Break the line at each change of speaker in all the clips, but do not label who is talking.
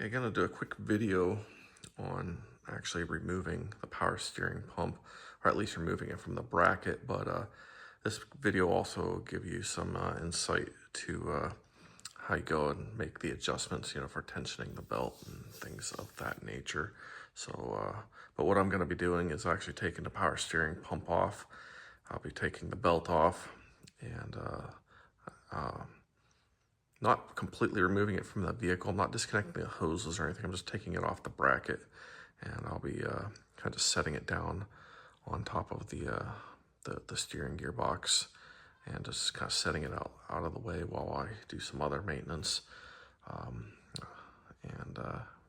Okay, I'm gonna do a quick video on actually removing the power steering pump, or at least removing it from the bracket, but this video also will give you some insight to how you go and make the adjustments, for tensioning the belt and things of that nature. So, but what I'm gonna be doing is actually taking the power steering pump off. I'll be taking the belt off and not completely removing it from the vehicle. I'm not disconnecting the hoses or anything. I'm just taking it off the bracket, and I'll be kind of setting it down on top of the steering gearbox, and just kind of setting it out of the way while I do some other maintenance, and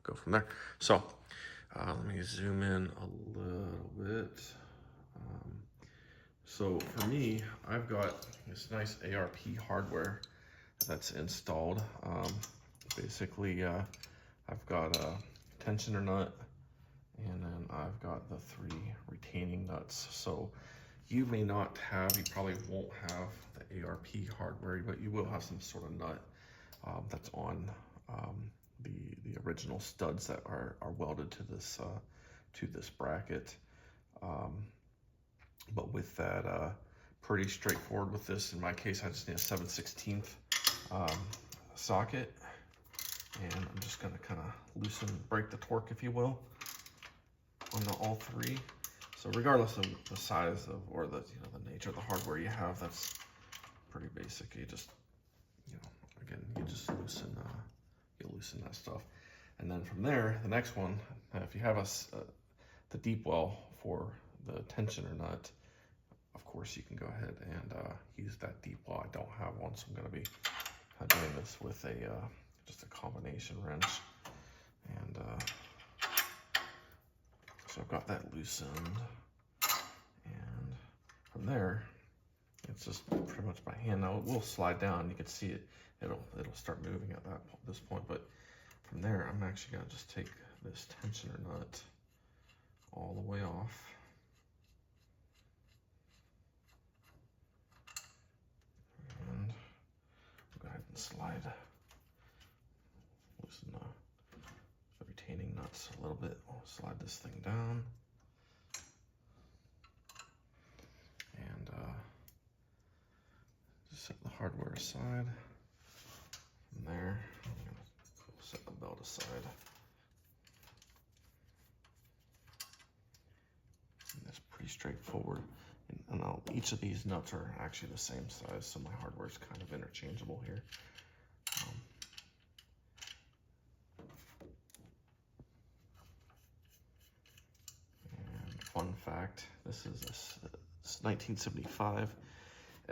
go from there. So let me zoom in a little bit. So for me, I've got this nice ARP hardware that's installed. Basically, I've got a tensioner nut, and then I've got the 3 retaining nuts. So you may not have, you probably won't have the ARP hardware, but you will have some sort of nut that's on the original studs that are welded to this bracket. But with that, pretty straightforward with this. In my case, I just need a 7/16 socket, and I'm just going to kind of break the torque, if you will, on all 3. So regardless of the size of or the nature of the hardware you have, that's pretty basic. You just again, you just loosen that stuff, and then from there, the next one, if you have the deep well for the tensioner nut, of course you can go ahead and use that deep well. I don't have one, so I'm going to be doing this with just a combination wrench, and so I've got that loosened, and from there it's just pretty much by hand. Now it will slide down. You can see it'll start moving at this point, but from there I'm actually going to just take this tensioner nut all the way off. And go ahead and loosen the retaining nuts a little bit. I'll slide this thing down, and just set the hardware aside. From there, I'm going to set the belt aside. And that's pretty straightforward. And each of these nuts are actually the same size, so my hardware is kind of interchangeable here. And fun fact, this is a 1975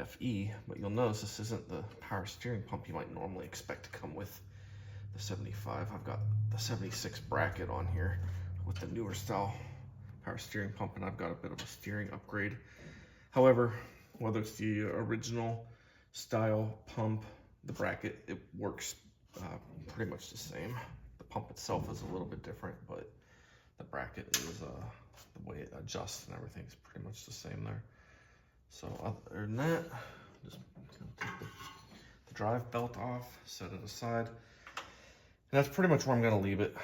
FE, but you'll notice this isn't the power steering pump you might normally expect to come with the 75. I've got the 76 bracket on here with the newer style power steering pump, and I've got a bit of a steering upgrade. However, whether it's the original style pump, the bracket, it works pretty much the same. The pump itself is a little bit different, but the bracket is the way it adjusts and everything is pretty much the same there. So other than that, just take the drive belt off, set it aside, and that's pretty much where I'm going to leave it.